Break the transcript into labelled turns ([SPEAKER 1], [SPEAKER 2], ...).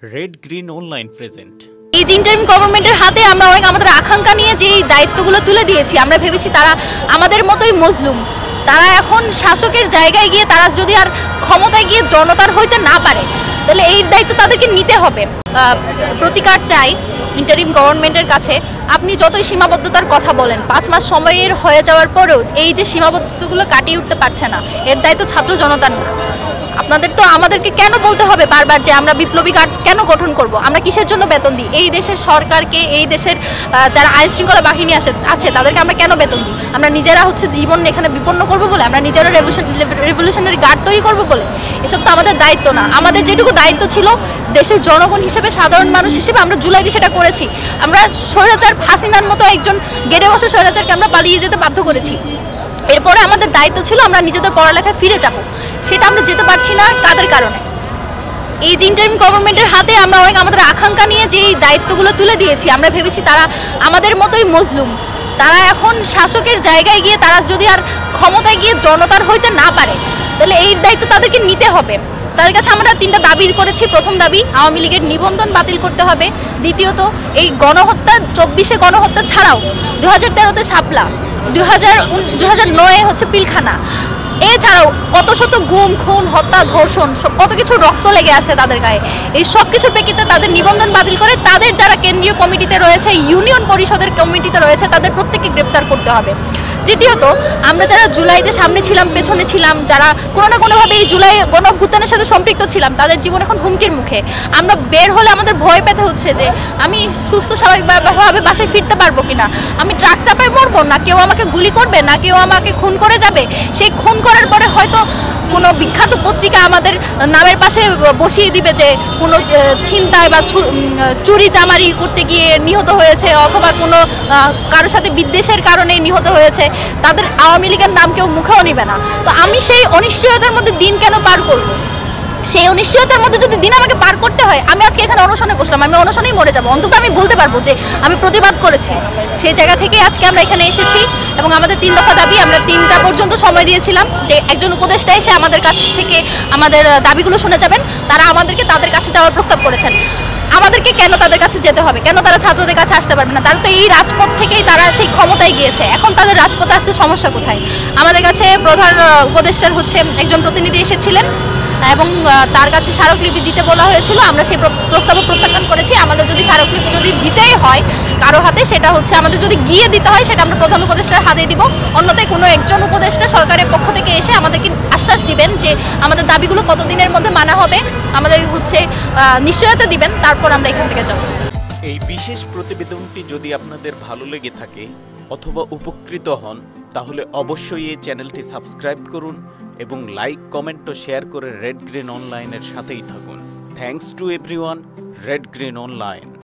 [SPEAKER 1] Red green online present.
[SPEAKER 2] এই যে interim গভর্নমেন্টের হাতে আমরা অনেক আমাদের আকাঙ্ক্ষা নিয়ে যে দায়িত্বগুলো তুলে দিয়েছি, আমরা ভেবেছি তারা আমাদের মতোই মজলুম। তারা এখন শাসকের জায়গায় গিয়ে তারা যদি আর ক্ষমতায় গিয়ে জনতার হইতে না পারে, তাহলে এই দায়িত্ব তাদেরকে নিতে হবে। প্রতিকার চাই ইন্টারিম গভর্নমেন্টের কাছে। আপনি যতই সীমাবদ্ধতার কথা বলেন, 5 মাস সময়ের হয়ে যাওয়ার পরেও এই যে সীমাবদ্ধতাগুলো কাটিয়ে উঠতে পারছে না, এর দায়িত্ব ছাত্র জনতার না। আপনাদের তো আমাদেরকে কেন বলতে হবে বারবার যে আমরা বিপ্লবী কার্ড কেন গঠন করব? আমরা কিসের জন্য বেতন দিই? এই দেশের সরকারকে, এই দেশের যারা আইন শৃঙ্খলা বাহিনী আছে তাদেরকে আমরা কেন বেতন দিই? আমরা নিজেরা জীবন এখানে বিপন্ন করব বলে? আমরা নিজেরা রেভলিউশনারি গার্ড তৈরি করব বলে? এসব তো আমাদের দায়িত্ব না। আমাদের যেটুকু দায়িত্ব ছিল দেশের জনগণ হিসেবে, সাধারণ মানুষ হিসেবে, আমরা জুলাইতে সেটা করেছি। আমরা স্বৈরাচার হাসিনার মতো একজন গেড়ে বসে স্বৈরাচারকে আমরা পালিয়ে যেতে বাধ্য করেছি। এরপরে আমাদের দায়িত্ব ছিল আমরা নিজেদের পড়ালেখায় ফিরে যাব, সেটা আমরা যেতে পারছি না কাদের কারণে? এই যে ইন্টারিম গভর্নমেন্টের হাতে আমরা অনেক আমাদের আকাঙ্ক্ষা নিয়ে যে দায়িত্বগুলো তুলে দিয়েছি, আমরা ভেবেছি তারা আমাদের মতোই মজলুম। তারা এখন শাসকের জায়গায় গিয়ে তারা যদি আর ক্ষমতায় গিয়ে জনতার হইতে না পারে, তাহলে এই দায়িত্ব তাদেরকে নিতে হবে। তাদের কাছে আমরা 3টা দাবি করেছি। প্রথম দাবি, আওয়ামী লীগের নিবন্ধন বাতিল করতে হবে। দ্বিতীয়ত, এই গণহত্যা 24-এ গণহত্যা ছাড়াও 2013-তে শাপলা, 2009-এ পিলখানা, এছাড়াও কত শত গুম, খুন, হত্যা, ধর্ষণ, কত কিছু রক্ত লেগে আছে তাদের গায়ে। এই সব কিছুর প্রেক্ষিতে তাদের নিবন্ধন বাতিল করে তাদের যারা কেন্দ্রীয় কমিটিতে রয়েছে, ইউনিয়ন পরিষদের কমিটিতে রয়েছে, তাদের প্রত্যেককে গ্রেপ্তার করতে হবে। তৃতীয়ত, আমরা যারা জুলাইতে সামনে ছিলাম, পেছনে ছিলাম, যারা কোনো না কোনোভাবে এই জুলাই গণঅভ্যুত্থানের সাথে সম্পৃক্ত ছিলাম, তাদের জীবন এখন হুমকির মুখে। আমরা বের হলে আমাদের ভয় পেতে হচ্ছে যে আমি সুস্থ স্বাভাবিকভাবে বাসায় ফিরতে পারবো কিনা, আমি ট্রাক চাপায় মরবো, না কেউ আমাকে গুলি করবে, না কেউ আমাকে খুন করে যাবে। সেই খুন করার পরে হয়তো কোনো বিখ্যাত পত্রিকা আমাদের নামের পাশে বসিয়ে দিবে যে কোনো ছিনতাই বা চুরি চামারি করতে গিয়ে নিহত হয়েছে, অথবা কোনো কারোর সাথে বিদ্বেষের কারণে নিহত হয়েছে। তাদের আওয়ামী লীগের নাম কেউ মুখেও নিবে না। তো আমি সেই অনিশ্চয়তার মধ্যে দিন কেন পার করব? সেই অনিশ্চয়তার মধ্যে যদি দিন আমাকে পার করতে হয়, আমি আজকে এখানে অনশনে বসলাম, আমি অনশনেই মরে যাবো। অন্তত আমি বলতে পারবো যে আমি প্রতিবাদ করেছি। সেই জায়গা থেকে আজকে আমরা এখানে এসেছি এবং আমাদের 3 দফা দাবি, আমরা 3টা পর্যন্ত সময় দিয়েছিলাম যে একজন উপদেষ্টা এসে আমাদের কাছ থেকে আমাদের দাবিগুলো শুনে যাবেন। তারা আমাদেরকে তাদের কাছে যাওয়ার প্রস্তাব করেছেন। আমাদেরকে কেন তাদের কাছে যেতে হবে? কেন তারা ছাত্রদের কাছে আসতে পারবে না? তারা তো এই রাজপথ থেকেই তারা সেই ক্ষমতায় গিয়েছে। এখন তাদের রাজপথে আসতে সমস্যা কোথায়? আমাদের কাছে প্রধান উপদেষ্টার একজন প্রতিনিধি এসেছিলেন এবং তার কাছে স্মারকলিপি দিতে বলা হয়েছিল। আমরা সেই প্রস্তাবও প্রত্যাখ্যান করেছি। আমাদের যদি স্মারকলিপি যদি দিতেই হয় কারো হাতে, সেটা আমাদের যদি গিয়ে দিতে হয়, সেটা আমরা প্রধান উপদেষ্টার হাতে দিব। অন্যথায় কোনো একজন উপদেষ্টা সরকারের পক্ষ থেকে এসে আমাদেরকে আশ্বাস দিবেন যে আমাদের দাবিগুলো কতদিনের মধ্যে মানা হবে, আমাদের নিশ্চয়তা দিবেন, তারপর আমরা এখান থেকে যাব।
[SPEAKER 1] এই বিশেষ প্রতিবেদনটি যদি আপনাদের ভালো লেগে থাকে অথবা উপকৃত হন, তাহলে অবশ্যই এই চ্যানেলটি সাবস্ক্রাইব করুন এবং লাইক, কমেন্ট ও শেয়ার করে রেড গ্রিন অনলাইনের সাথেই থাকুন। Thanks to everyone. Red green online.